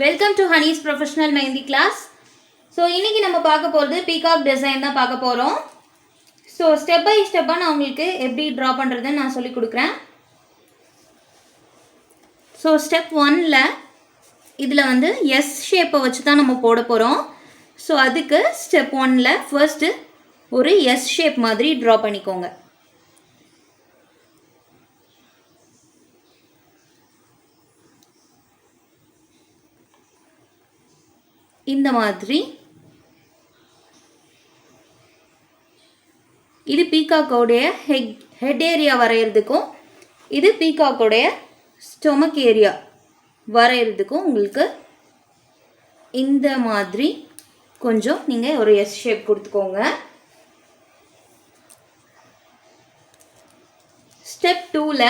Welcome to Honey's professional mehndi class. So இன்றைக்கி நம்ம பார்க்க போகிறது பீகாக் டிசைன் தான் பார்க்க போகிறோம். ஸோ ஸ்டெப் பை ஸ்டெப்பாக நான் உங்களுக்கு எப்படி ட்ரா பண்ணுறதுன்னு நான் சொல்லிக் கொடுக்குறேன். ஸோ ஸ்டெப் 1ல் இதில் வந்து எஸ் ஷேப்பை வச்சு தான் நம்ம போட போகிறோம். ஸோ அதுக்கு ஸ்டெப் 1ல் ஃபர்ஸ்ட்டு ஒரு எஸ் ஷேப் மாதிரி ட்ரா பண்ணிக்கோங்க. இந்த மாதிரி இது பீகாக்கோடைய ஹெட் ஏரியா வரைகிறதுக்கும் இது பீகாக்கோடைய ஸ்டொமக் ஏரியா வரைகிறதுக்கும் உங்களுக்கு இந்த மாதிரி கொஞ்சம் நீங்கள் ஒரு எஸ் ஷேப் கொடுத்துக்கோங்க. ஸ்டெப் 2ல்